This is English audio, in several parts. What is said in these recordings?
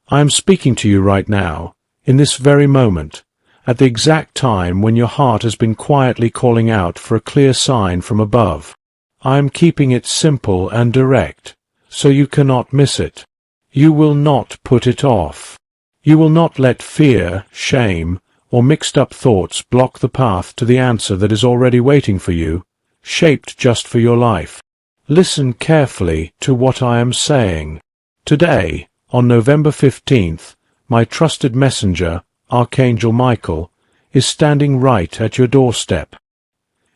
I am speaking to you right now, in this very moment, at the exact time when your heart has been quietly calling out for a clear sign from above. I am keeping it simple and direct, so you cannot miss it. You will not put it off. You will not let fear, shame, or mixed-up thoughts block the path to the answer that is already waiting for you, shaped just for your life. Listen carefully to what I am saying. Today, on November 15th, my trusted messenger, Archangel Michael, is standing right at your doorstep.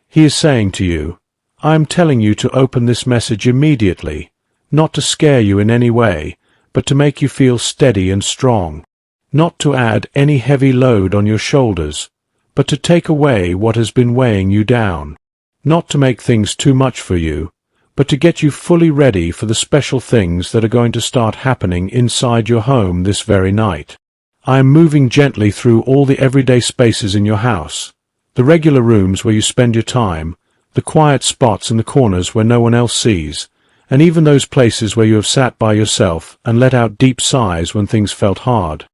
He is saying to you, I am telling you to open this message immediately, not to scare you in any way, but to make you feel steady and strong. Not to add any heavy load on your shoulders, but to take away what has been weighing you down. Not to make things too much for you, but to get you fully ready for the special things that are going to start happening inside your home this very night. I am moving gently through all the everyday spaces in your house, the regular rooms where you spend your time, the quiet spots in the corners where no one else sees, and even those places where you have sat by yourself and let out deep sighs when things felt hard.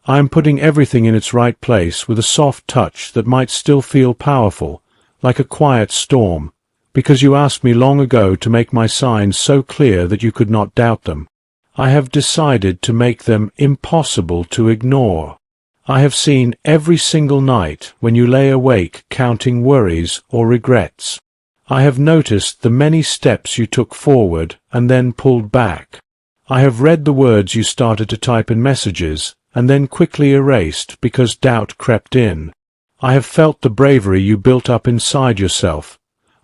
I am putting everything in its right place with a soft touch that might still feel powerful, like a quiet storm, because you asked me long ago to make my signs so clear that you could not doubt them. I have decided to make them impossible to ignore. I have seen every single night when you lay awake counting worries or regrets. I have noticed the many steps you took forward and then pulled back. I have read the words you started to type in messages and then quickly erased because doubt crept in. I have felt the bravery you built up inside yourself,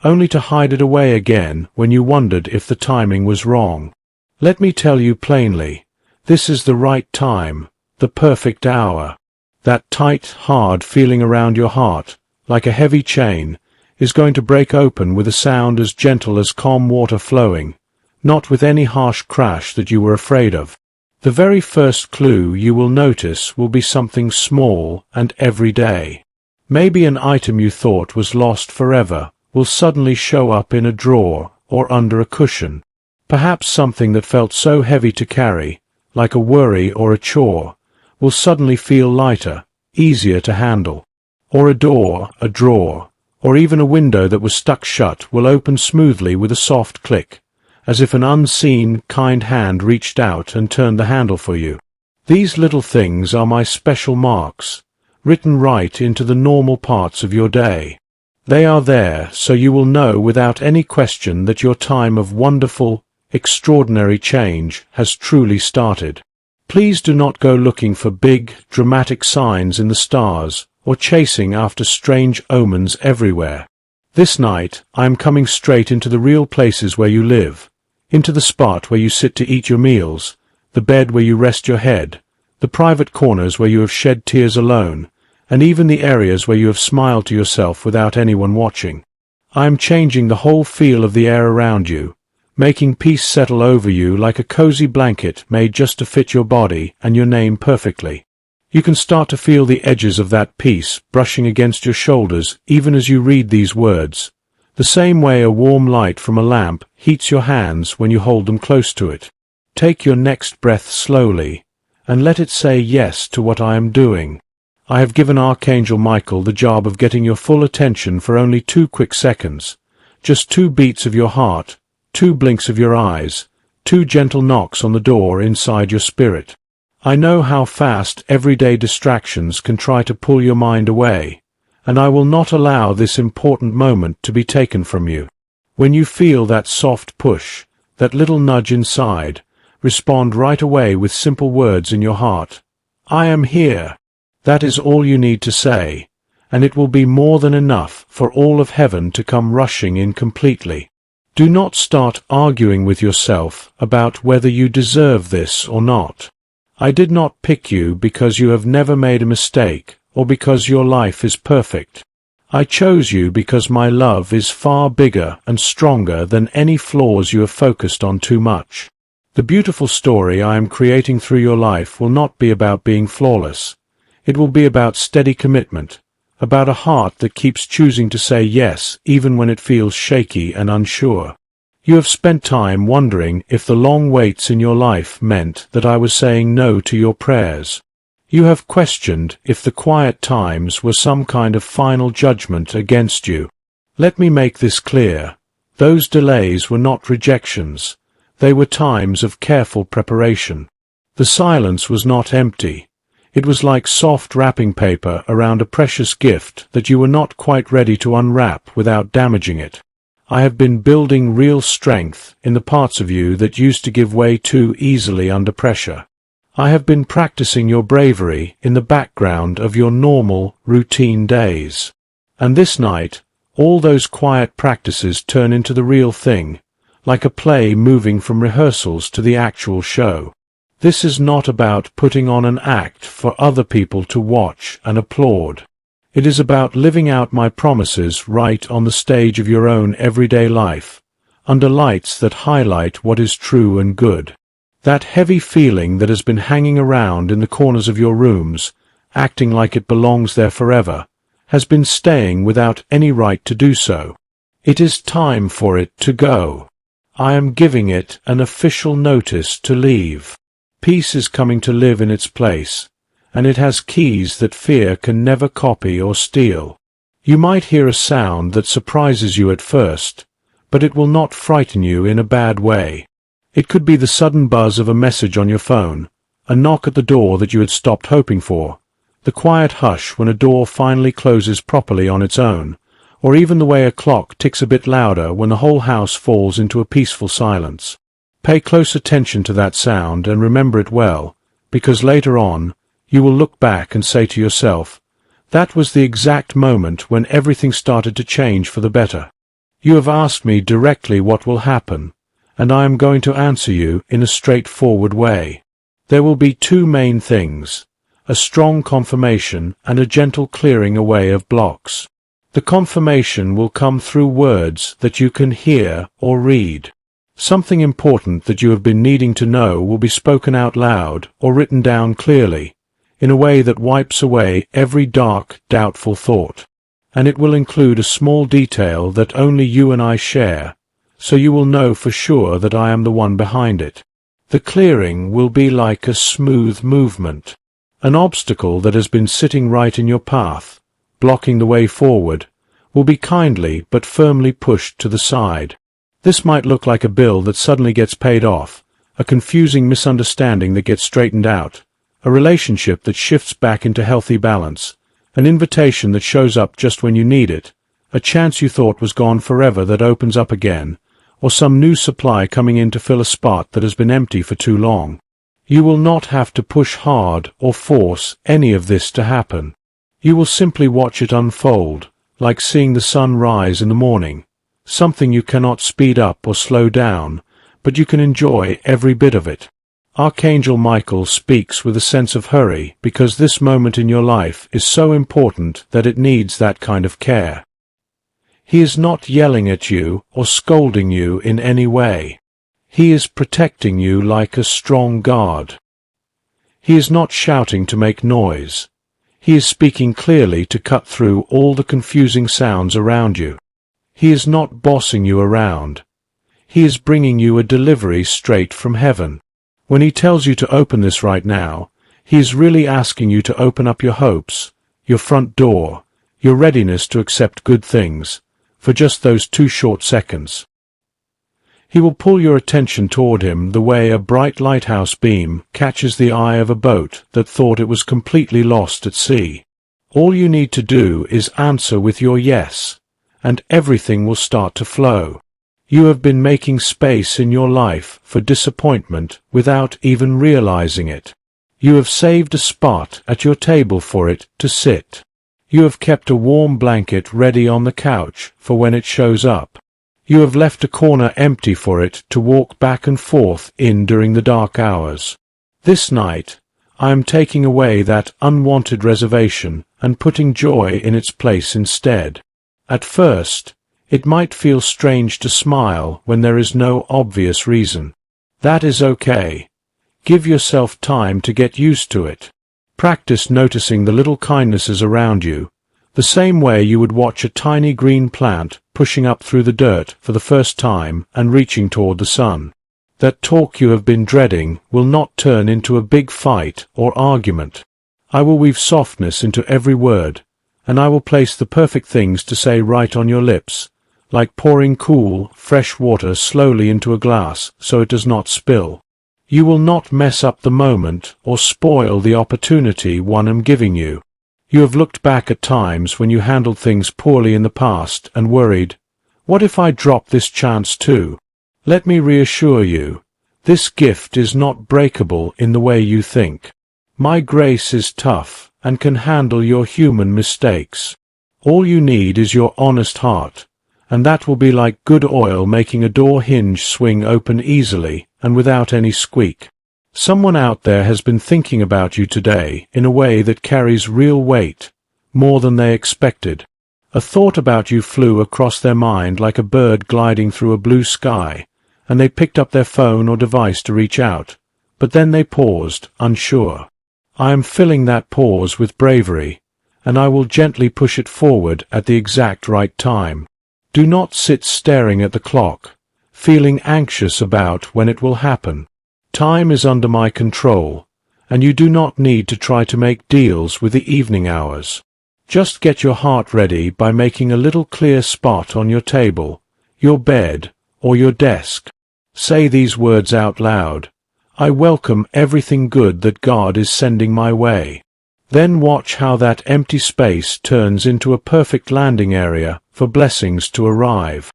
only to hide it away again when you wondered if the timing was wrong. Let me tell you plainly, this is the right time, the perfect hour. That tight, hard feeling around your heart, like a heavy chain, is going to break open with a sound as gentle as calm water flowing, not with any harsh crash that you were afraid of. The very first clue you will notice will be something small and everyday. Maybe an item you thought was lost forever will suddenly show up in a drawer or under a cushion. Perhaps something that felt so heavy to carry, like a worry or a chore, will suddenly feel lighter, easier to handle. Or a door, a drawer, or even a window that was stuck shut will open smoothly with a soft click, as if an unseen, kind hand reached out and turned the handle for you. These little things are my special marks, written right into the normal parts of your day. They are there so you will know without any question that your time of wonderful, extraordinary change has truly started. Please do not go looking for big, dramatic signs in the stars or chasing after strange omens everywhere. This night I am coming straight into the real places where you live, into the spot where you sit to eat your meals, the bed where you rest your head, the private corners where you have shed tears alone, and even the areas where you have smiled to yourself without anyone watching. I am changing the whole feel of the air around you, making peace settle over you like a cozy blanket made just to fit your body and your name perfectly. You can start to feel the edges of that peace brushing against your shoulders even as you read these words, the same way a warm light from a lamp heats your hands when you hold them close to it. Take your next breath slowly, and let it say yes to what I am doing. I have given Archangel Michael the job of getting your full attention for only 2 quick seconds, just 2 beats of your heart, 2 blinks of your eyes, 2 gentle knocks on the door inside your spirit. I know how fast everyday distractions can try to pull your mind away, and I will not allow this important moment to be taken from you. When you feel that soft push, that little nudge inside, respond right away with simple words in your heart. I am here. That is all you need to say, and it will be more than enough for all of heaven to come rushing in completely. Do not start arguing with yourself about whether you deserve this or not. I did not pick you because you have never made a mistake or because your life is perfect. I chose you because my love is far bigger and stronger than any flaws you have focused on too much. The beautiful story I am creating through your life will not be about being flawless. It will be about steady commitment, about a heart that keeps choosing to say yes even when it feels shaky and unsure. You have spent time wondering if the long waits in your life meant that I was saying no to your prayers. You have questioned if the quiet times were some kind of final judgment against you. Let me make this clear. Those delays were not rejections. They were times of careful preparation. The silence was not empty. It was like soft wrapping paper around a precious gift that you were not quite ready to unwrap without damaging it. I have been building real strength in the parts of you that used to give way too easily under pressure. I have been practicing your bravery in the background of your normal, routine days. And this night, all those quiet practices turn into the real thing, like a play moving from rehearsals to the actual show. This is not about putting on an act for other people to watch and applaud. It is about living out my promises right on the stage of your own everyday life, under lights that highlight what is true and good. That heavy feeling that has been hanging around in the corners of your rooms, acting like it belongs there forever, has been staying without any right to do so. It is time for it to go. I am giving it an official notice to leave. Peace is coming to live in its place, and it has keys that fear can never copy or steal. You might hear a sound that surprises you at first, but it will not frighten you in a bad way. It could be the sudden buzz of a message on your phone, a knock at the door that you had stopped hoping for, the quiet hush when a door finally closes properly on its own, or even the way a clock ticks a bit louder when the whole house falls into a peaceful silence. Pay close attention to that sound and remember it well, because later on, you will look back and say to yourself, that was the exact moment when everything started to change for the better. You have asked me directly what will happen, and I am going to answer you in a straightforward way. There will be two main things, a strong confirmation and a gentle clearing away of blocks. The confirmation will come through words that you can hear or read. Something important that you have been needing to know will be spoken out loud or written down clearly, in a way that wipes away every dark, doubtful thought. And it will include a small detail that only you and I share, so you will know for sure that I am the one behind it. The clearing will be like a smooth movement. An obstacle that has been sitting right in your path, blocking the way forward, will be kindly but firmly pushed to the side. This might look like a bill that suddenly gets paid off, a confusing misunderstanding that gets straightened out, a relationship that shifts back into healthy balance, an invitation that shows up just when you need it, a chance you thought was gone forever that opens up again, or some new supply coming in to fill a spot that has been empty for too long. You will not have to push hard or force any of this to happen. You will simply watch it unfold, like seeing the sun rise in the morning, something you cannot speed up or slow down, but you can enjoy every bit of it. Archangel Michael speaks with a sense of hurry because this moment in your life is so important that it needs that kind of care. He is not yelling at you or scolding you in any way. He is protecting you like a strong guard. He is not shouting to make noise. He is speaking clearly to cut through all the confusing sounds around you. He is not bossing you around. He is bringing you a delivery straight from heaven. When he tells you to open this right now, he is really asking you to open up your hopes, your front door, your readiness to accept good things, for just those 2 short seconds. He will pull your attention toward him the way a bright lighthouse beam catches the eye of a boat that thought it was completely lost at sea. All you need to do is answer with your yes, and everything will start to flow. You have been making space in your life for disappointment without even realizing it. You have saved a spot at your table for it to sit. You have kept a warm blanket ready on the couch for when it shows up. You have left a corner empty for it to walk back and forth in during the dark hours. This night, I am taking away that unwanted reservation and putting joy in its place instead. At first, it might feel strange to smile when there is no obvious reason. That is okay. Give yourself time to get used to it. Practice noticing the little kindnesses around you, The same way you would watch a tiny green plant pushing up through the dirt for the first time and reaching toward the sun. That talk you have been dreading will not turn into a big fight or argument. I will weave softness into every word, and I will place the perfect things to say right on your lips, like pouring cool, fresh water slowly into a glass so it does not spill. You will not mess up the moment or spoil the opportunity one am giving you. You have looked back at times when you handled things poorly in the past and worried, "What if I drop this chance too?" Let me reassure you, this gift is not breakable in the way you think. My grace is tough and can handle your human mistakes. All you need is your honest heart, and that will be like good oil making a door hinge swing open easily and without any squeak. Someone out there has been thinking about you today in a way that carries real weight, more than they expected. A thought about you flew across their mind like a bird gliding through a blue sky, and they picked up their phone or device to reach out, but then they paused, unsure. I am filling that pause with bravery, and I will gently push it forward at the exact right time. Do not sit staring at the clock, feeling anxious about when it will happen. Time is under my control, and you do not need to try to make deals with the evening hours. Just get your heart ready by making a little clear spot on your table, your bed, or your desk. Say these words out loud. I welcome everything good that God is sending my way. Then watch how that empty space turns into a perfect landing area for blessings to arrive.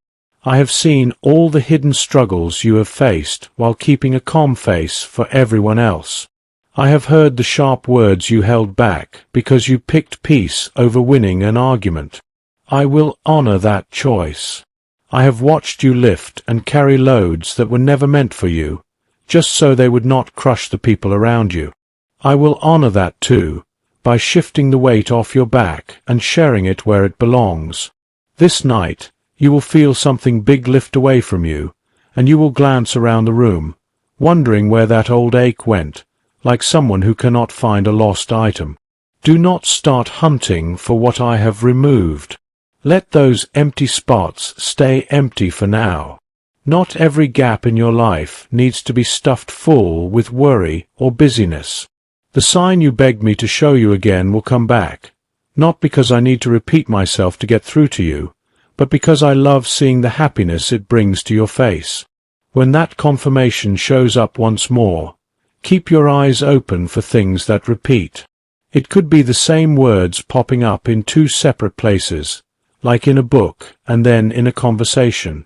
I have seen all the hidden struggles you have faced while keeping a calm face for everyone else. I have heard the sharp words you held back because you picked peace over winning an argument. I will honor that choice. I have watched you lift and carry loads that were never meant for you, just so they would not crush the people around you. I will honor that too, by shifting the weight off your back and sharing it where it belongs. This night, you will feel something big lift away from you, and you will glance around the room, wondering where that old ache went, like someone who cannot find a lost item. Do not start hunting for what I have removed. Let those empty spots stay empty for now. Not every gap in your life needs to be stuffed full with worry or busyness. The sign you begged me to show you again will come back, not because I need to repeat myself to get through to you, but because I love seeing the happiness it brings to your face. When that confirmation shows up once more, keep your eyes open for things that repeat. It could be the same words popping up in two separate places, like in a book and then in a conversation,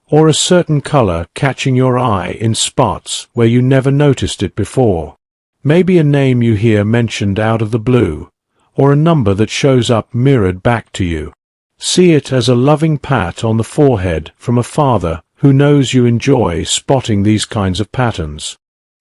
or a certain color catching your eye in spots where you never noticed it before. Maybe a name you hear mentioned out of the blue, or a number that shows up mirrored back to you. See it as a loving pat on the forehead from a father who knows you enjoy spotting these kinds of patterns.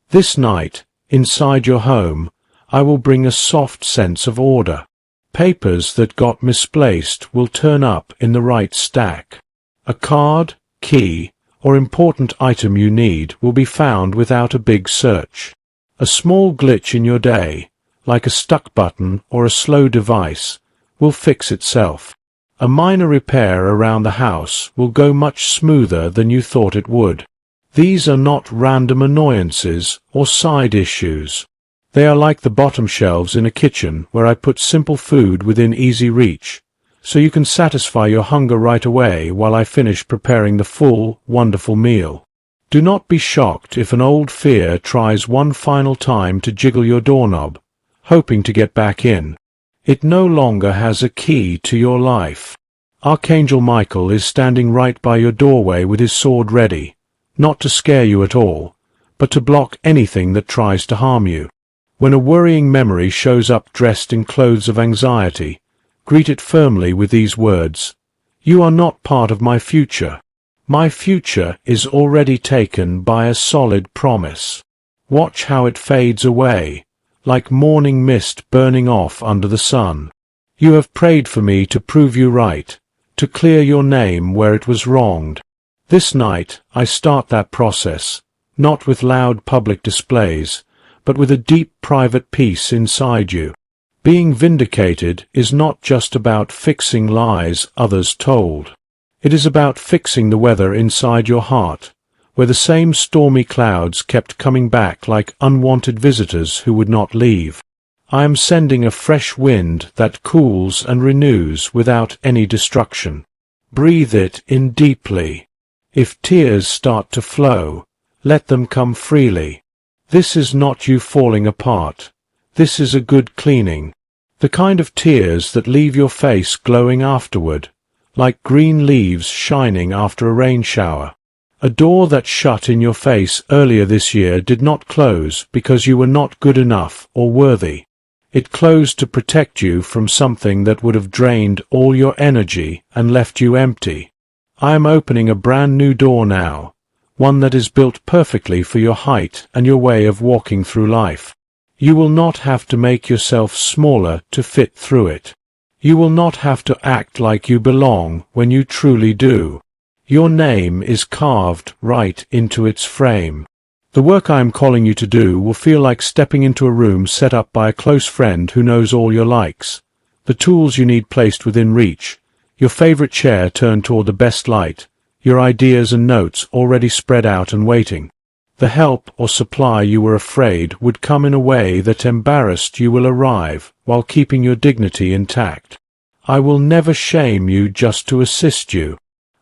This night, inside your home, I will bring a soft sense of order. Papers that got misplaced will turn up in the right stack. A card, key, or important item you need will be found without a big search. A small glitch in your day, like a stuck button or a slow device, will fix itself. A minor repair around the house will go much smoother than you thought it would. These are not random annoyances or side issues. They are like the bottom shelves in a kitchen where I put simple food within easy reach, so you can satisfy your hunger right away while I finish preparing the full, wonderful meal. Do not be shocked if an old fear tries one final time to jiggle your doorknob, hoping to get back in. It no longer has a key to your life. Archangel Michael is standing right by your doorway with his sword ready, not to scare you at all, but to block anything that tries to harm you. When a worrying memory shows up dressed in clothes of anxiety, greet it firmly with these words: "You are not part of my future. My future is already taken by a solid promise." Watch how it fades away, like morning mist burning off under the sun. You have prayed for me to prove you right, to clear your name where it was wronged. This night I start that process, not with loud public displays, but with a deep private peace inside you. Being vindicated is not just about fixing lies others told. It is about fixing the weather inside your heart, where the same stormy clouds kept coming back like unwanted visitors who would not leave. I am sending a fresh wind that cools and renews without any destruction. Breathe it in deeply. If tears start to flow, let them come freely. This is not you falling apart. This is a good cleaning. The kind of tears that leave your face glowing afterward, like green leaves shining after a rain shower. A door that shut in your face earlier this year did not close because you were not good enough or worthy. It closed to protect you from something that would have drained all your energy and left you empty. I am opening a brand new door now, one that is built perfectly for your height and your way of walking through life. You will not have to make yourself smaller to fit through it. You will not have to act like you belong when you truly do. Your name is carved right into its frame. The work I am calling you to do will feel like stepping into a room set up by a close friend who knows all your likes. The tools you need placed within reach, your favorite chair turned toward the best light, your ideas and notes already spread out and waiting. The help or supply you were afraid would come in a way that embarrassed you will arrive while keeping your dignity intact. I will never shame you just to assist you.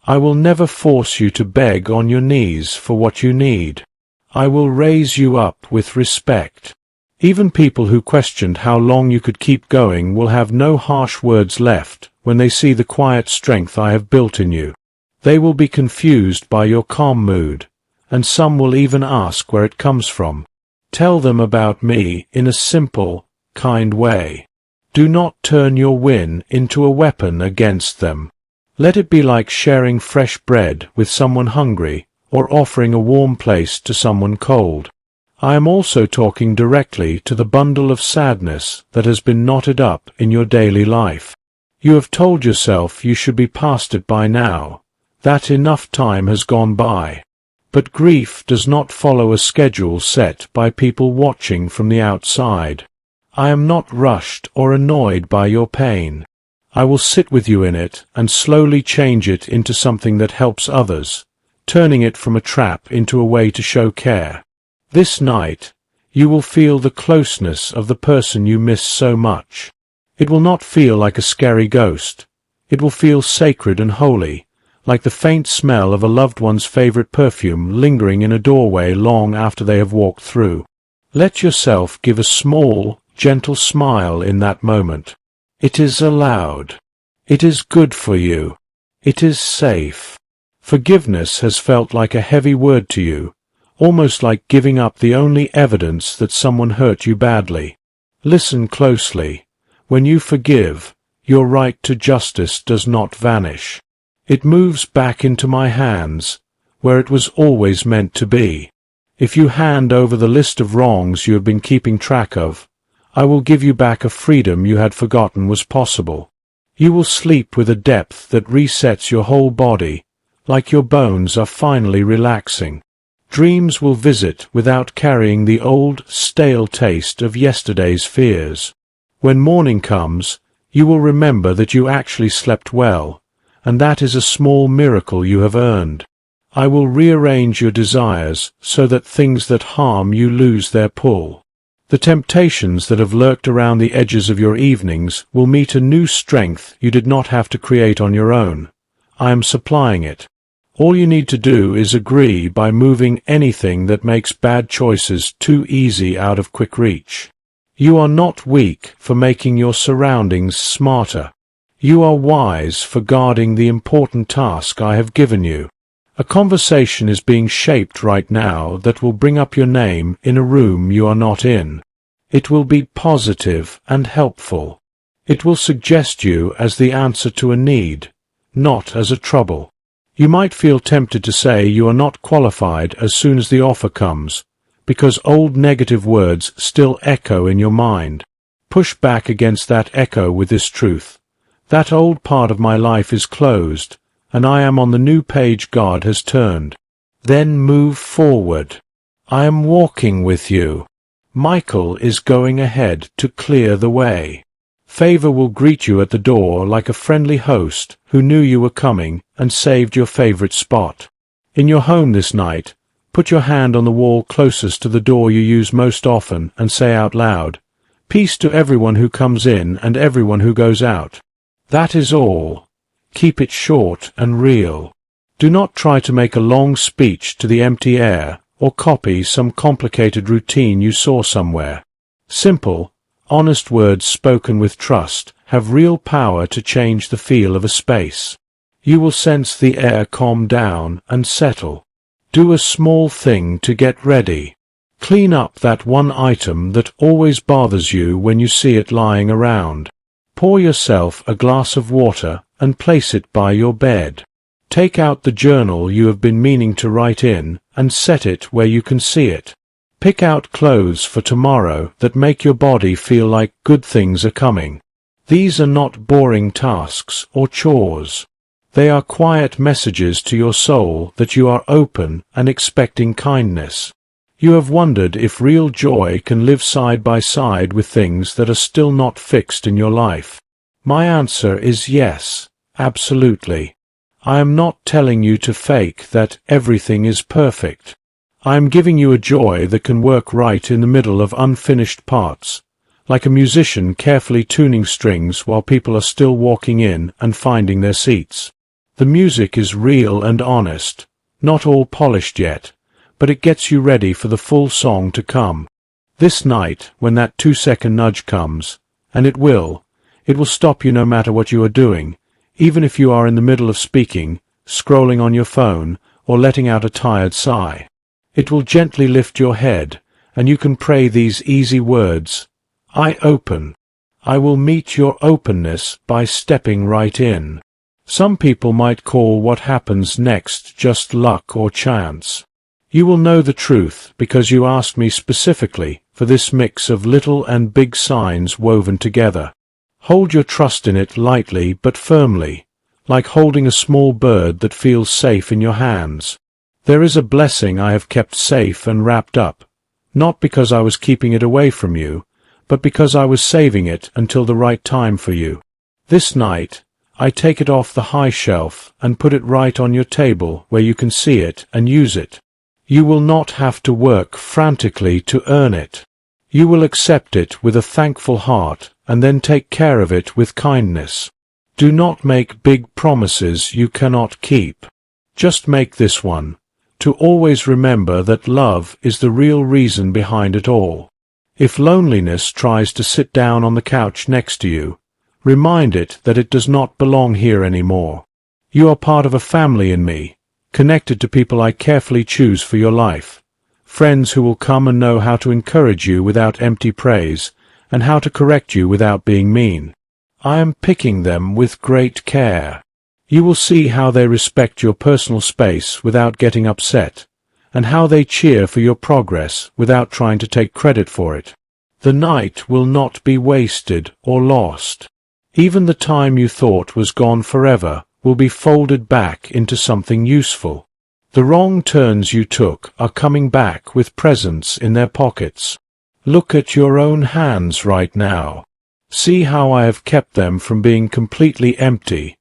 I will never force you to beg on your knees for what you need. I will raise you up with respect. Even people who questioned how long you could keep going will have no harsh words left when they see the quiet strength I have built in you. They will be confused by your calm mood, and some will even ask where it comes from. Tell them about me in a simple, kind way. Do not turn your win into a weapon against them. Let it be like sharing fresh bread with someone hungry, or offering a warm place to someone cold. I am also talking directly to the bundle of sadness that has been knotted up in your daily life. You have told yourself you should be past it by now, that enough time has gone by. But grief does not follow a schedule set by people watching from the outside. I am not rushed or annoyed by your pain. I will sit with you in it and slowly change it into something that helps others, turning it from a trap into a way to show care. This night, you will feel the closeness of the person you miss so much. It will not feel like a scary ghost. It will feel sacred and holy, like the faint smell of a loved one's favorite perfume lingering in a doorway long after they have walked through. Let yourself give a small, gentle smile in that moment. It is allowed. It is good for you. It is safe. Forgiveness has felt like a heavy word to you, almost like giving up the only evidence that someone hurt you badly. Listen closely. When you forgive, your right to justice does not vanish. It moves back into my hands, where it was always meant to be. If you hand over the list of wrongs you have been keeping track of, I will give you back a freedom you had forgotten was possible. You will sleep with a depth that resets your whole body, like your bones are finally relaxing. Dreams will visit without carrying the old, stale taste of yesterday's fears. When morning comes, you will remember that you actually slept well, and that is a small miracle you have earned. I will rearrange your desires so that things that harm you lose their pull. The temptations that have lurked around the edges of your evenings will meet a new strength you did not have to create on your own. I am supplying it. All you need to do is agree by moving anything that makes bad choices too easy out of quick reach. You are not weak for making your surroundings smarter. You are wise for guarding the important task I have given you. A conversation is being shaped right now that will bring up your name in a room you are not in. It will be positive and helpful. It will suggest you as the answer to a need, not as a trouble. You might feel tempted to say you are not qualified as soon as the offer comes, because old negative words still echo in your mind. Push back against that echo with this truth. That old part of my life is closed, and I am on the new page God has turned. Then move forward. I am walking with you. Michael is going ahead to clear the way. Favor will greet you at the door like a friendly host who knew you were coming and saved your favorite spot. In your home this night, put your hand on the wall closest to the door you use most often and say out loud, "Peace to everyone who comes in and everyone who goes out." That is all. Keep it short and real. Do not try to make a long speech to the empty air or copy some complicated routine you saw somewhere. Simple, honest words spoken with trust have real power to change the feel of a space. You will sense the air calm down and settle. Do a small thing to get ready. Clean up that one item that always bothers you when you see it lying around. Pour yourself a glass of water and place it by your bed. Take out the journal you have been meaning to write in and set it where you can see it. Pick out clothes for tomorrow that make your body feel like good things are coming. These are not boring tasks or chores. They are quiet messages to your soul that you are open and expecting kindness. You have wondered if real joy can live side by side with things that are still not fixed in your life. My answer is yes, absolutely. I am not telling you to fake that everything is perfect. I am giving you a joy that can work right in the middle of unfinished parts, like a musician carefully tuning strings while people are still walking in and finding their seats. The music is real and honest, not all polished yet, but it gets you ready for the full song to come. This night, when that 2-second nudge comes, and it will stop you no matter what you are doing, even if you are in the middle of speaking, scrolling on your phone, or letting out a tired sigh. It will gently lift your head, and you can pray these easy words, "I open." I will meet your openness by stepping right in. Some people might call what happens next just luck or chance. You will know the truth because you asked me specifically for this mix of little and big signs woven together. Hold your trust in it lightly but firmly, like holding a small bird that feels safe in your hands. There is a blessing I have kept safe and wrapped up, not because I was keeping it away from you, but because I was saving it until the right time for you. This night, I take it off the high shelf and put it right on your table where you can see it and use it. You will not have to work frantically to earn it. You will accept it with a thankful heart and then take care of it with kindness. Do not make big promises you cannot keep. Just make this one, to always remember that love is the real reason behind it all. If loneliness tries to sit down on the couch next to you, remind it that it does not belong here anymore. You are part of a family in me, connected to people I carefully choose for your life, friends who will come and know how to encourage you without empty praise, and how to correct you without being mean. I am picking them with great care. You will see how they respect your personal space without getting upset, and how they cheer for your progress without trying to take credit for it. The night will not be wasted or lost. Even the time you thought was gone forever will be folded back into something useful. The wrong turns you took are coming back with presents in their pockets. Look at your own hands right now. See how I have kept them from being completely empty,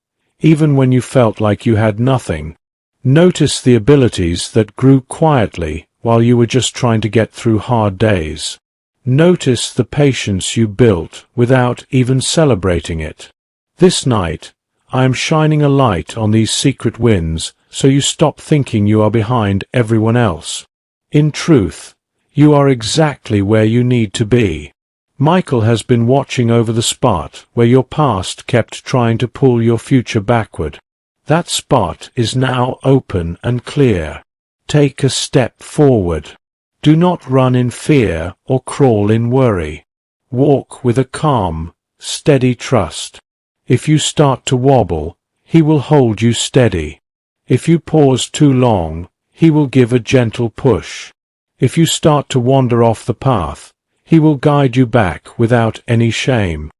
even when you felt like you had nothing. Notice the abilities that grew quietly while you were just trying to get through hard days. Notice the patience you built without even celebrating it. This night, I am shining a light on these secret wins so you stop thinking you are behind everyone else. In truth, you are exactly where you need to be. Michael has been watching over the spot where your past kept trying to pull your future backward. That spot is now open and clear. Take a step forward. Do not run in fear or crawl in worry. Walk with a calm, steady trust. If you start to wobble, he will hold you steady. If you pause too long, he will give a gentle push. If you start to wander off the path, he will guide you back without any shame.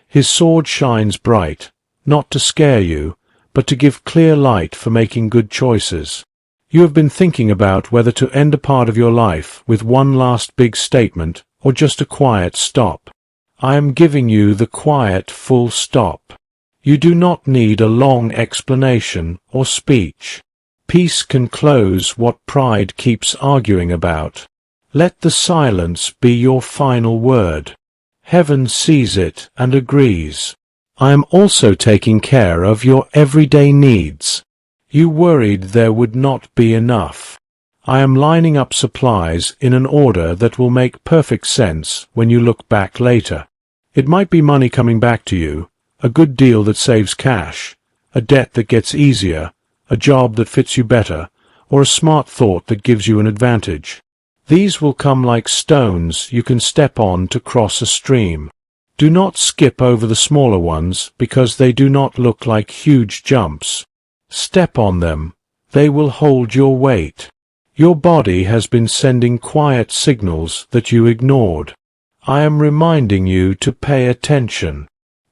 His sword shines bright, not to scare you, but to give clear light for making good choices. You have been thinking about whether to end a part of your life with one last big statement or just a quiet stop. I am giving you the quiet full stop. You do not need a long explanation or speech. Peace can close what pride keeps arguing about. Let the silence be your final word. Heaven sees it and agrees. I am also taking care of your everyday needs. You worried there would not be enough. I am lining up supplies in an order that will make perfect sense when you look back later. It might be money coming back to you, a good deal that saves cash, a debt that gets easier, a job that fits you better, or a smart thought that gives you an advantage. These will come like stones you can step on to cross a stream. Do not skip over the smaller ones because they do not look like huge jumps. Step on them. They will hold your weight. Your body has been sending quiet signals that you ignored. I am reminding you to pay attention.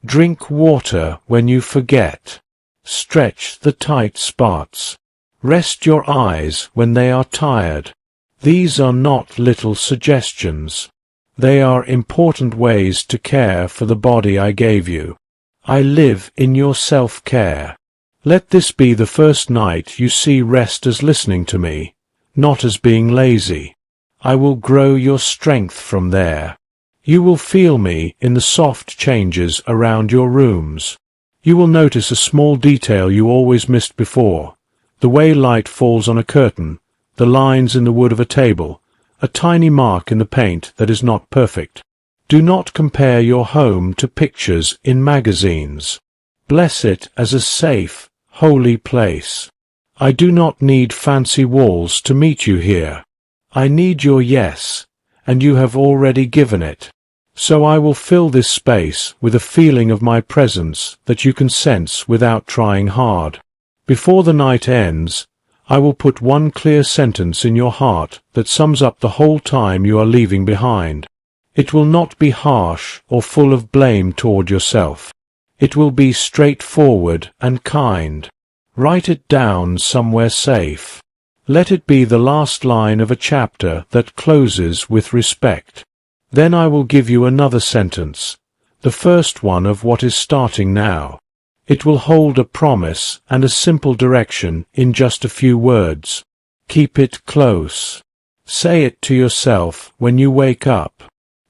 Drink water when you forget. Stretch the tight spots. Rest your eyes when they are tired. These are not little suggestions. They are important ways to care for the body I gave you. I live in your self-care. Let this be the first night you see rest as listening to me, not as being lazy. I will grow your strength from there. You will feel me in the soft changes around your rooms. You will notice a small detail you always missed before, the way light falls on a curtain, the lines in the wood of a table, a tiny mark in the paint that is not perfect. Do not compare your home to pictures in magazines. Bless it as a safe, holy place. I do not need fancy walls to meet you here. I need your yes, and you have already given it. So I will fill this space with a feeling of my presence that you can sense without trying hard. Before the night ends, I will put one clear sentence in your heart that sums up the whole time you are leaving behind. It will not be harsh or full of blame toward yourself. It will be straightforward and kind. Write it down somewhere safe. Let it be the last line of a chapter that closes with respect. Then I will give you another sentence, the first one of what is starting now. It will hold a promise and a simple direction in just a few words. Keep it close. Say it to yourself when you wake up.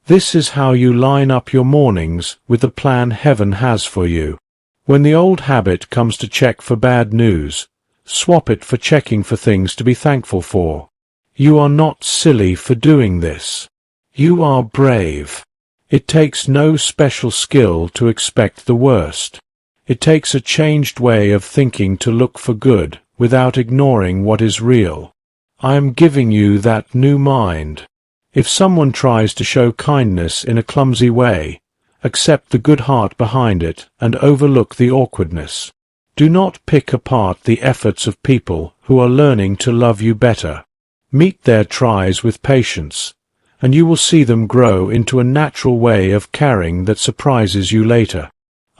This is how you line up your mornings with the plan heaven has for you. When the old habit comes to check for bad news, swap it for checking for things to be thankful for. You are not silly for doing this. You are brave. It takes no special skill to expect the worst. It takes a changed way of thinking to look for good without ignoring what is real. I am giving you that new mind. If someone tries to show kindness in a clumsy way, accept the good heart behind it and overlook the awkwardness. Do not pick apart the efforts of people who are learning to love you better. Meet their tries with patience, and you will see them grow into a natural way of caring that surprises you later.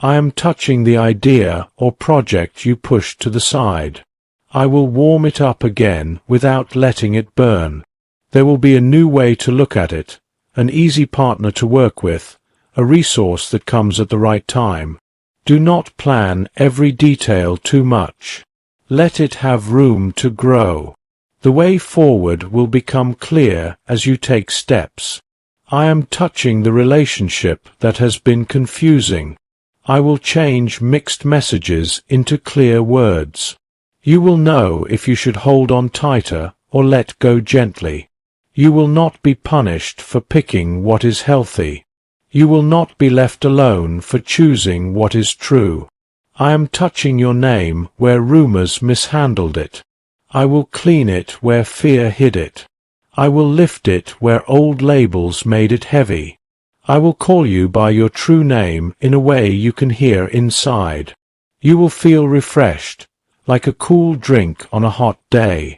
I am touching the idea or project you pushed to the side. I will warm it up again without letting it burn. There will be a new way to look at it, an easy partner to work with, a resource that comes at the right time. Do not plan every detail too much. Let it have room to grow. The way forward will become clear as you take steps. I am touching the relationship that has been confusing. I will change mixed messages into clear words. You will know if you should hold on tighter or let go gently. You will not be punished for picking what is healthy. You will not be left alone for choosing what is true. I am touching your name where rumors mishandled it. I will clean it where fear hid it. I will lift it where old labels made it heavy. I will call you by your true name in a way you can hear inside. You will feel refreshed, like a cool drink on a hot day.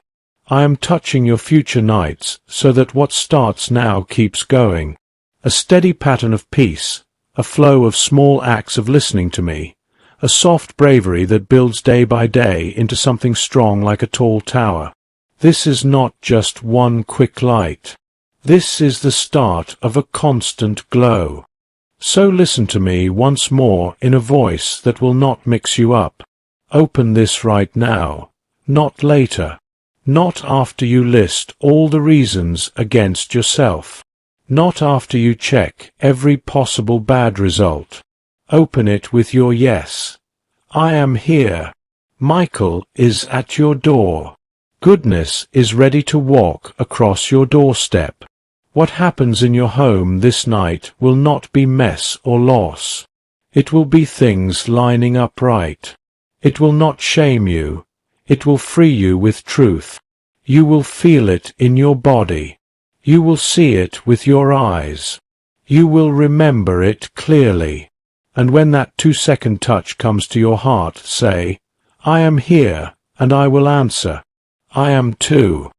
I am touching your future nights so that what starts now keeps going. A steady pattern of peace, a flow of small acts of listening to me, a soft bravery that builds day by day into something strong like a tall tower. This is not just one quick light. This is the start of a constant glow. So listen to me once more in a voice that will not mix you up. Open this right now, not later. Not after you list all the reasons against yourself. Not after you check every possible bad result. Open it with your yes. I am here. Michael is at your door. Goodness is ready to walk across your doorstep. What happens in your home this night will not be mess or loss. It will be things lining up right. It will not shame you. It will free you with truth. You will feel it in your body. You will see it with your eyes. You will remember it clearly. And when that 2-second touch comes to your heart, say, I am here, and I will answer. I am too.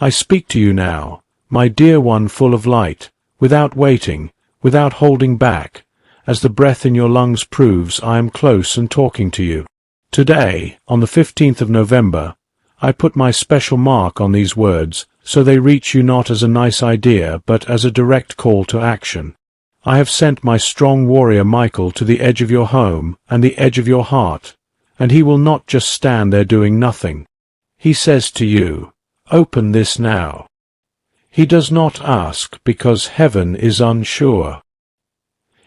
I speak to you now, my dear one full of light, without waiting, without holding back. As the breath in your lungs proves, I am close and talking to you. Today, on the 15th of November, I put my special mark on these words, so they reach you not as a nice idea, but as a direct call to action. I have sent my strong warrior Michael to the edge of your home and the edge of your heart, and he will not just stand there doing nothing. He says to you, open this now. He does not ask because heaven is unsure.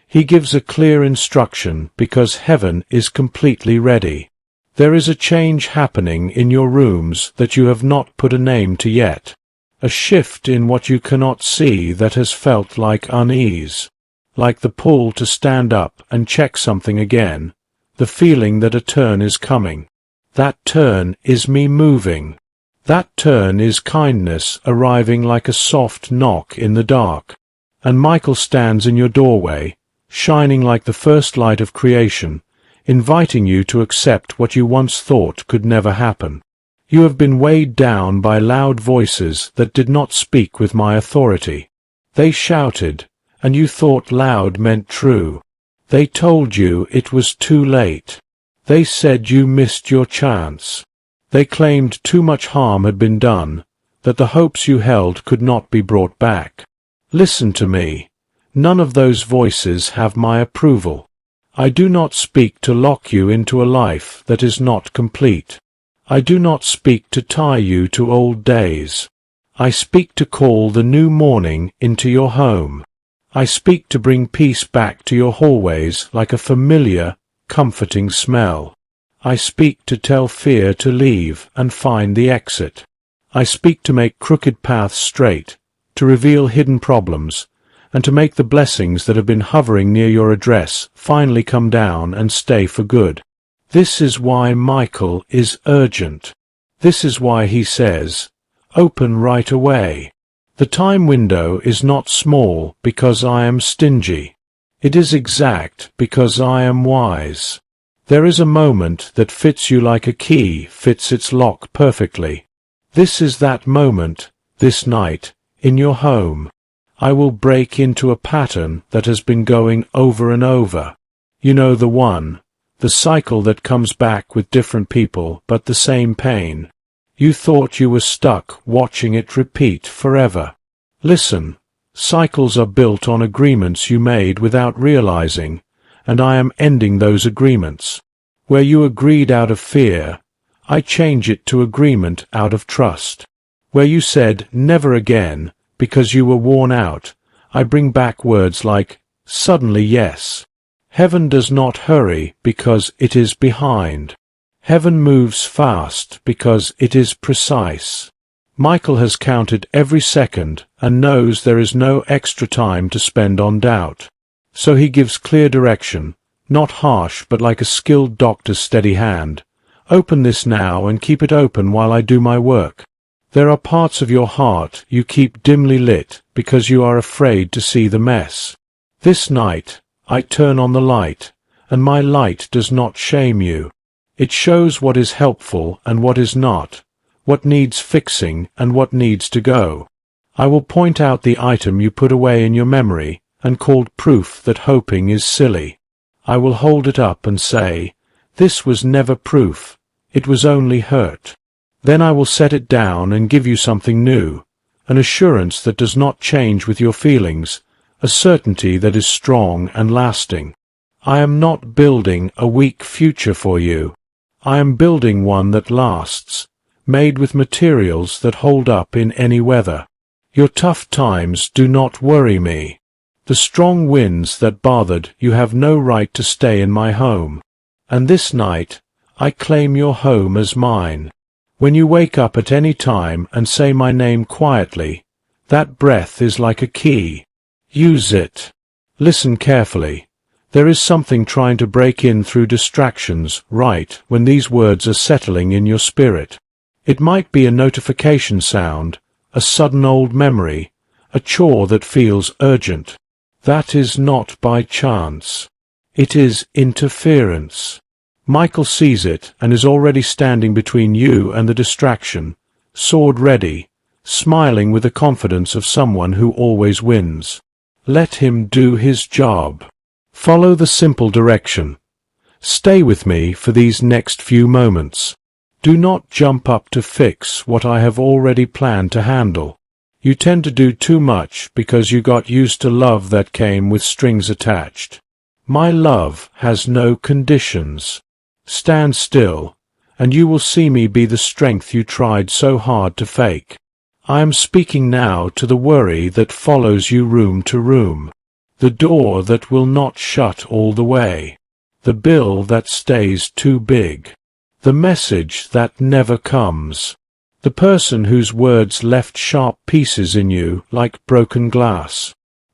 He gives a clear instruction because heaven is completely ready. There is a change happening in your rooms that you have not put a name to yet. A shift in what you cannot see that has felt like unease. Like the pull to stand up and check something again. The feeling that a turn is coming. That turn is me moving. That turn is kindness arriving like a soft knock in the dark. And Michael stands in your doorway, shining like the first light of creation, inviting you to accept what you once thought could never happen. You have been weighed down by loud voices that did not speak with my authority. They shouted, and you thought loud meant true. They told you it was too late. They said you missed your chance. They claimed too much harm had been done, that the hopes you held could not be brought back. Listen to me. None of those voices have my approval. I do not speak to lock you into a life that is not complete. I do not speak to tie you to old days. I speak to call the new morning into your home. I speak to bring peace back to your hallways like a familiar, comforting smell. I speak to tell fear to leave and find the exit. I speak to make crooked paths straight, to reveal hidden problems, and to make the blessings that have been hovering near your address finally come down and stay for good. This is why Michael is urgent. This is why he says, open right away. The time window is not small because I am stingy. It is exact because I am wise. There is a moment that fits you like a key fits its lock perfectly. This is that moment, this night, in your home. I will break into a pattern that has been going over and over. You know the one, the cycle that comes back with different people but the same pain. You thought you were stuck watching it repeat forever. Listen, cycles are built on agreements you made without realizing, and I am ending those agreements. Where you agreed out of fear, I change it to agreement out of trust. Where you said never again because you were worn out, I bring back words like suddenly yes. Heaven does not hurry because it is behind. Heaven moves fast because it is precise. Michael has counted every second and knows there is no extra time to spend on doubt. So he gives clear direction, not harsh but like a skilled doctor's steady hand. Open this now and keep it open while I do my work. There are parts of your heart you keep dimly lit because you are afraid to see the mess. This night I turn on the light, and my light does not shame you. It shows what is helpful and what is not, what needs fixing and what needs to go. I will point out the item you put away in your memory and called proof that hoping is silly. I will hold it up and say, this was never proof, it was only hurt. Then I will set it down and give you something new, an assurance that does not change with your feelings, a certainty that is strong and lasting. I am not building a weak future for you. I am building one that lasts, made with materials that hold up in any weather. Your tough times do not worry me. The strong winds that bothered you have no right to stay in my home. And this night, I claim your home as mine. When you wake up at any time and say my name quietly, that breath is like a key. Use it. Listen carefully. There is something trying to break in through distractions right when these words are settling in your spirit. It might be a notification sound, a sudden old memory, a chore that feels urgent. That is not by chance. It is interference. Michael sees it and is already standing between you and the distraction, sword ready, smiling with the confidence of someone who always wins. Let him do his job. Follow the simple direction. Stay with me for these next few moments. Do not jump up to fix what I have already planned to handle. You tend to do too much because you got used to love that came with strings attached. My love has no conditions. Stand still, and you will see me be the strength you tried so hard to fake. I am speaking now to the worry that follows you room to room, the door that will not shut all the way, the bill that stays too big, the message that never comes, the person whose words left sharp pieces in you like broken glass.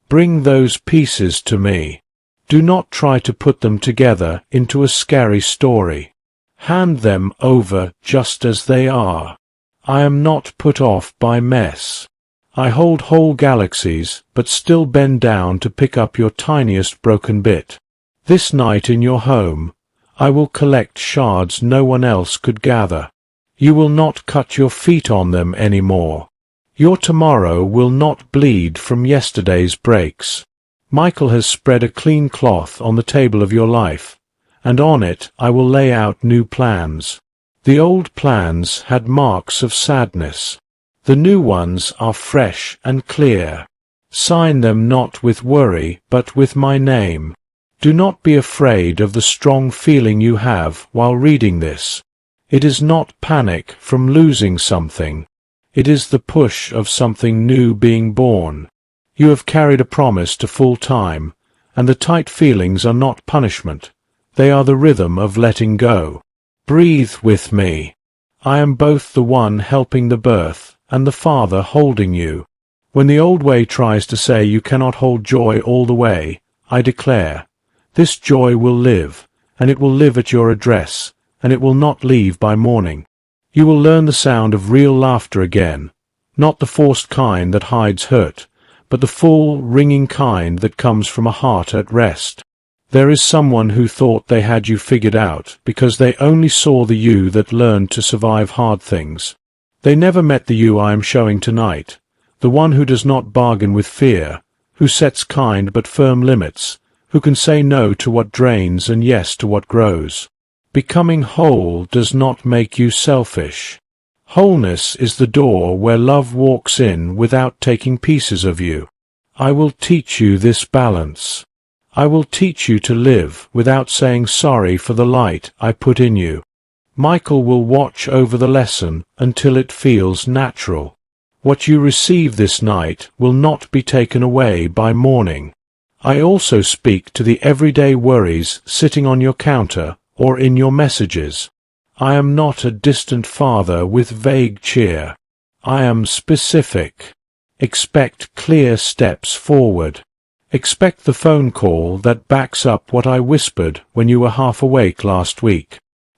Bring those pieces to me. Do not try to put them together into a scary story. Hand them over just as they are. I am not put off by mess. I hold whole galaxies, but still bend down to pick up your tiniest broken bit. This night in your home, I will collect shards no one else could gather. You will not cut your feet on them anymore. Your tomorrow will not bleed from yesterday's breaks. Michael has spread a clean cloth on the table of your life, and on it I will lay out new plans. The old plans had marks of sadness. The new ones are fresh and clear. Sign them not with worry, but with my name. Do not be afraid of the strong feeling you have while reading this. It is not panic from losing something. It is the push of something new being born. You have carried a promise to full time, and the tight feelings are not punishment. They are the rhythm of letting go. Breathe with me. I am both the one helping the birth and the father holding you. When the old way tries to say you cannot hold joy all the way, I declare, this joy will live, and it will live at your address, and it will not leave by morning. You will learn the sound of real laughter again, not the forced kind that hides hurt, but the full, ringing kind that comes from a heart at rest. There is someone who thought they had you figured out because they only saw the you that learned to survive hard things. They never met the you I am showing tonight, the one who does not bargain with fear, who sets kind but firm limits, who can say no to what drains and yes to what grows. Becoming whole does not make you selfish. Wholeness is the door where love walks in without taking pieces of you. I will teach you this balance. I will teach you to live without saying sorry for the light I put in you. Michael will watch over the lesson until it feels natural. What you receive this night will not be taken away by morning. I also speak to the everyday worries sitting on your counter or in your messages. I am not a distant father with vague cheer. I am specific. Expect clear steps forward. Expect the phone call that backs up what I whispered when you were half awake last week.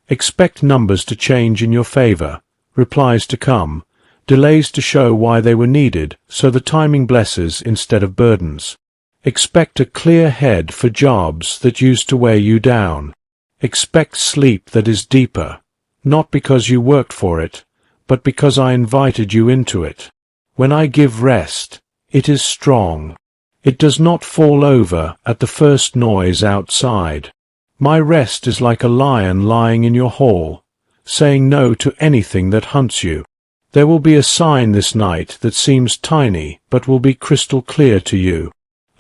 Expect numbers to change in your favor, replies to come, delays to show why they were needed so the timing blesses instead of burdens. Expect a clear head for jobs that used to weigh you down. Expect sleep that is deeper, not because you worked for it, but because I invited you into it. When I give rest, it is strong. It does not fall over at the first noise outside. My rest is like a lion lying in your hall, saying no to anything that hunts you. There will be a sign this night that seems tiny but will be crystal clear to you.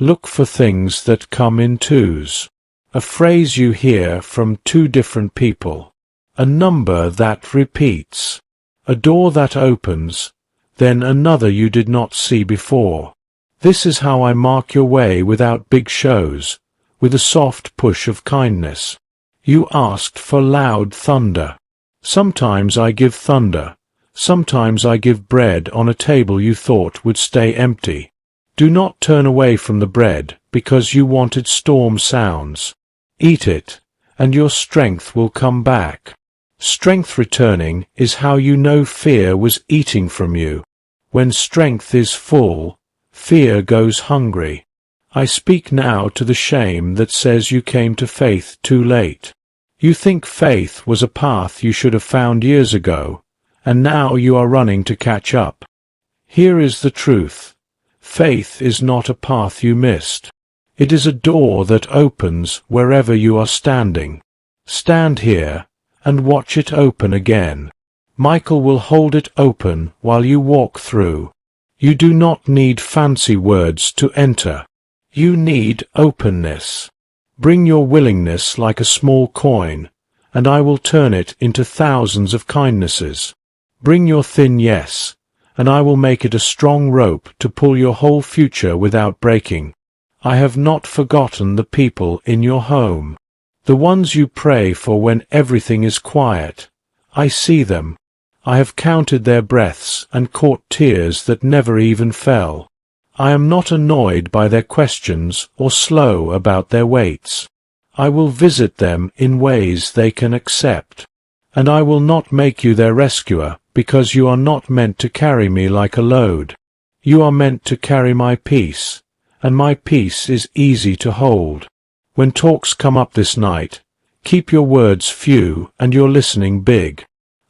Look for things that come in twos. A phrase you hear from two different people. A number that repeats. A door that opens, then another you did not see before. This is how I mark your way without big shows, with a soft push of kindness. You asked for loud thunder. Sometimes I give thunder. Sometimes I give bread on a table you thought would stay empty. Do not turn away from the bread because you wanted storm sounds. Eat it, and your strength will come back. Strength returning is how you know fear was eating from you. When strength is full, fear goes hungry. I speak now to the shame that says you came to faith too late. You think faith was a path you should have found years ago, and now you are running to catch up. Here is the truth. Faith is not a path you missed. It is a door that opens wherever you are standing. Stand here and watch it open again. Michael will hold it open while you walk through. You do not need fancy words to enter. You need openness. Bring your willingness like a small coin, and I will turn it into thousands of kindnesses. Bring your thin yes, and I will make it a strong rope to pull your whole future without breaking. I have not forgotten the people in your home. The ones you pray for when everything is quiet. I see them. I have counted their breaths and caught tears that never even fell. I am not annoyed by their questions or slow about their waits. I will visit them in ways they can accept. And I will not make you their rescuer, because you are not meant to carry me like a load. You are meant to carry my peace, and my peace is easy to hold. When talks come up this night, keep your words few and your listening big.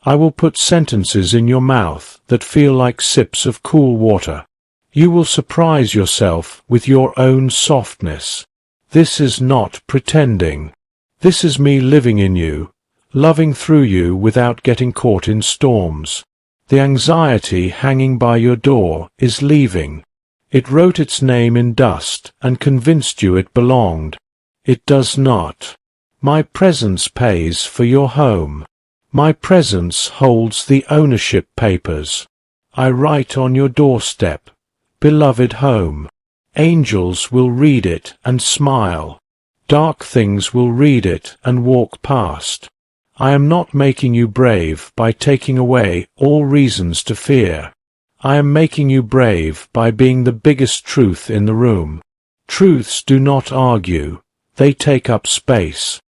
I will put sentences in your mouth that feel like sips of cool water. You will surprise yourself with your own softness. This is not pretending. This is me living in you, loving through you without getting caught in storms. The anxiety hanging by your door is leaving. It wrote its name in dust and convinced you it belonged. It does not. My presence pays for your home. My presence holds the ownership papers. I write on your doorstep, beloved home. Angels will read it and smile. Dark things will read it and walk past. I am not making you brave by taking away all reasons to fear. I am making you brave by being the biggest truth in the room. Truths do not argue. They take up space.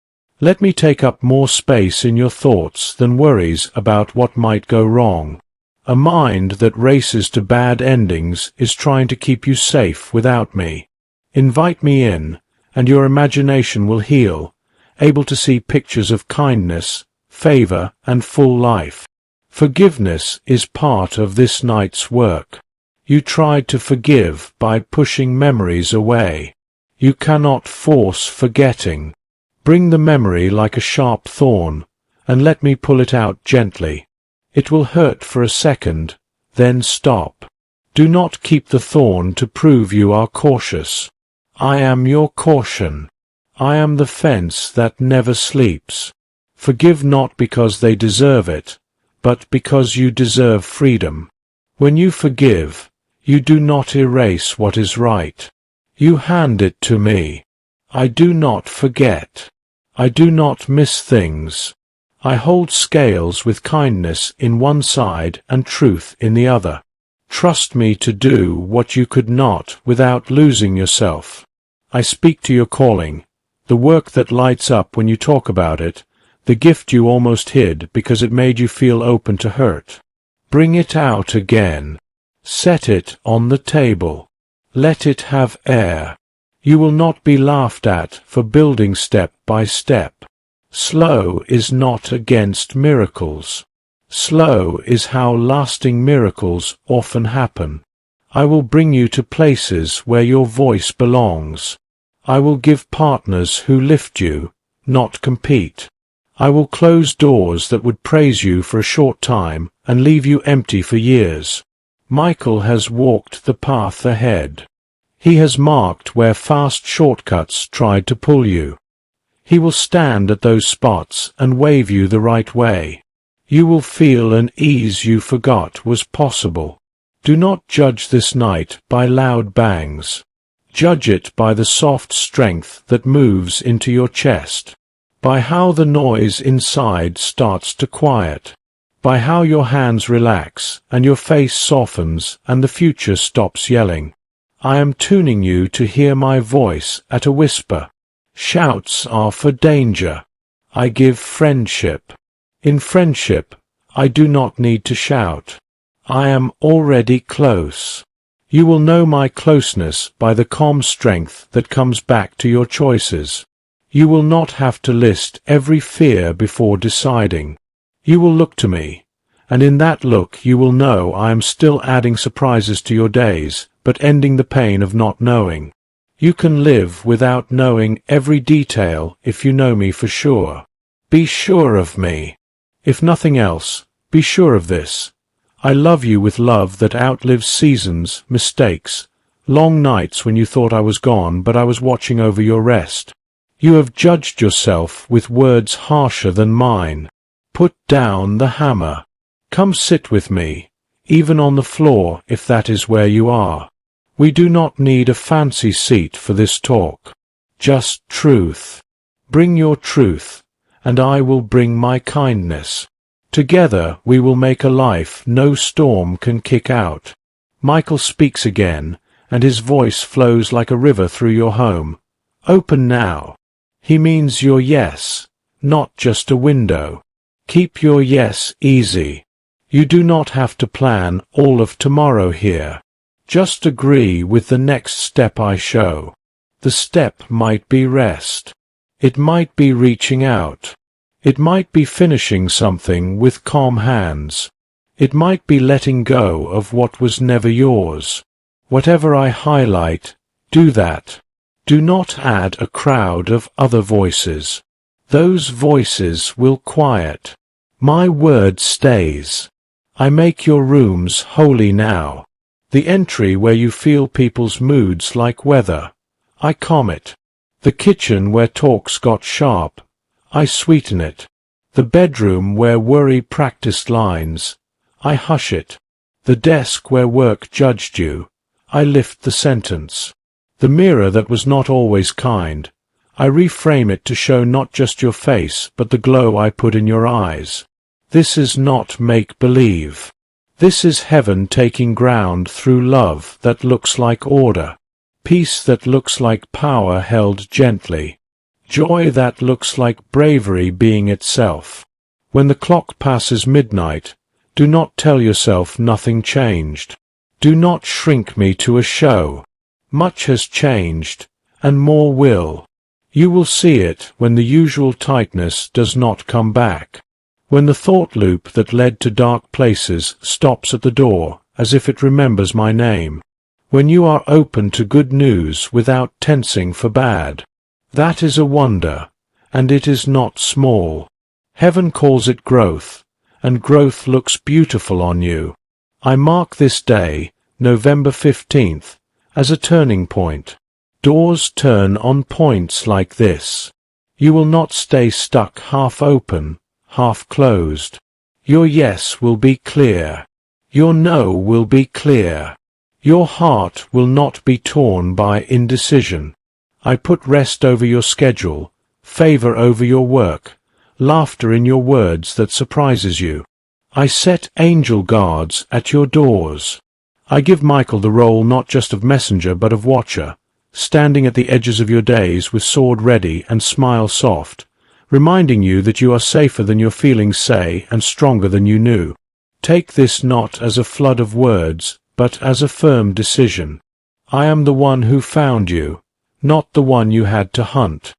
Let me take up more space in your thoughts than worries about what might go wrong. A mind that races to bad endings is trying to keep you safe without me. Invite me in, and your imagination will heal, able to see pictures of kindness, favor, and full life. Forgiveness is part of this night's work. You tried to forgive by pushing memories away. You cannot force forgetting. Bring the memory like a sharp thorn, and let me pull it out gently. It will hurt for a second, then stop. Do not keep the thorn to prove you are cautious. I am your caution. I am the fence that never sleeps. Forgive not because they deserve it, but because you deserve freedom. When you forgive, you do not erase what is right. You hand it to me. I do not forget. I do not miss things. I hold scales with kindness in one side and truth in the other. Trust me to do what you could not without losing yourself. I speak to your calling, the work that lights up when you talk about it, the gift you almost hid because it made you feel open to hurt. Bring it out again. Set it on the table. Let it have air. You will not be laughed at for building step by step. Slow is not against miracles. Slow is how lasting miracles often happen. I will bring you to places where your voice belongs. I will give partners who lift you, not compete. I will close doors that would praise you for a short time and leave you empty for years. Michael has walked the path ahead. He has marked where fast shortcuts tried to pull you. He will stand at those spots and wave you the right way. You will feel an ease you forgot was possible. Do not judge this night by loud bangs. Judge it by the soft strength that moves into your chest, by how the noise inside starts to quiet, by how your hands relax and your face softens and the future stops yelling. I am tuning you to hear my voice at a whisper. Shouts are for danger. I give friendship. In friendship, I do not need to shout. I am already close. You will know my closeness by the calm strength that comes back to your choices. You will not have to list every fear before deciding. You will look to me, and in that look you will know I am still adding surprises to your days, but ending the pain of not knowing. You can live without knowing every detail if you know me for sure. Be sure of me. If nothing else, be sure of this. I love you with love that outlives seasons, mistakes, long nights when you thought I was gone but I was watching over your rest. You have judged yourself with words harsher than mine. Put down the hammer. Come sit with me, even on the floor if that is where you are. We do not need a fancy seat for this talk. Just truth. Bring your truth, and I will bring my kindness. Together we will make a life no storm can kick out. Michael speaks again, and his voice flows like a river through your home. Open now. He means your yes, not just a window. Keep your yes easy. You do not have to plan all of tomorrow here. Just agree with the next step I show. The step might be rest. It might be reaching out. It might be finishing something with calm hands. It might be letting go of what was never yours. Whatever I highlight, do that. Do not add a crowd of other voices. Those voices will quiet. My word stays. I make your rooms holy now. The entry where you feel people's moods like weather. I calm it. The kitchen where talks got sharp. I sweeten it. The bedroom where worry practiced lines. I hush it. The desk where work judged you. I lift the sentence. The mirror that was not always kind. I reframe it to show not just your face, but the glow I put in your eyes. This is not make-believe. This is heaven taking ground through love that looks like order. Peace that looks like power held gently. Joy that looks like bravery being itself. When the clock passes midnight, do not tell yourself nothing changed. Do not shrink me to a show. Much has changed, and more will. You will see it when the usual tightness does not come back. When the thought loop that led to dark places stops at the door, as if it remembers my name. When you are open to good news without tensing for bad. That is a wonder, and it is not small. Heaven calls it growth, and growth looks beautiful on you. I mark this day, November 15th, as a turning point. Doors turn on points like this. You will not stay stuck half open, half closed. Your yes will be clear. Your no will be clear. Your heart will not be torn by indecision. I put rest over your schedule, favor over your work, laughter in your words that surprises you. I set angel guards at your doors. I give Michael the role not just of messenger but of watcher, standing at the edges of your days with sword ready and smile soft, reminding you that you are safer than your feelings say and stronger than you knew. Take this not as a flood of words, but as a firm decision. I am the one who found you, not the one you had to hunt.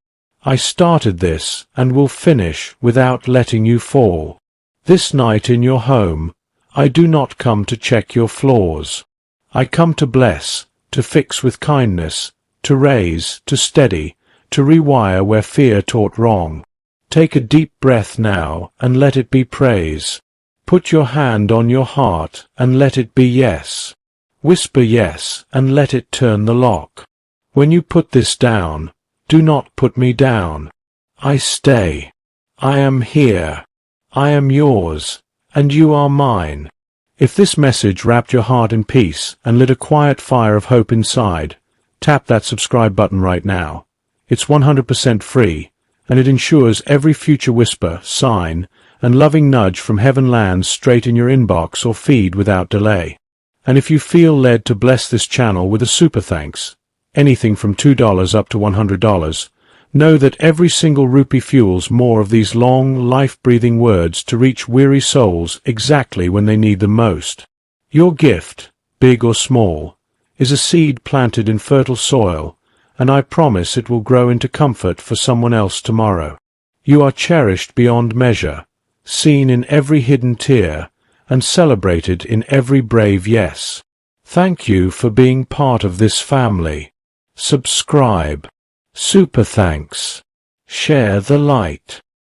I started this and will finish without letting you fall. This night in your home, I do not come to check your flaws. I come to bless, to fix with kindness, to raise, to steady, to rewire where fear taught wrong. Take a deep breath now and let it be praise. Put your hand on your heart and let it be yes. Whisper yes and let it turn the lock. When you put this down, do not put me down. I stay. I am here. I am yours, and you are mine. If this message wrapped your heart in peace and lit a quiet fire of hope inside, tap that subscribe button right now. It's 100% free, and it ensures every future whisper, sign, and loving nudge from heaven lands straight in your inbox or feed without delay. And if you feel led to bless this channel with a super thanks, anything from $2 up to $100, know that every single rupee fuels more of these long, life-breathing words to reach weary souls exactly when they need them most. Your gift, big or small, is a seed planted in fertile soil, and I promise it will grow into comfort for someone else tomorrow. You are cherished beyond measure, seen in every hidden tear, and celebrated in every brave yes. Thank you for being part of this family. Subscribe. Super thanks. Share the light.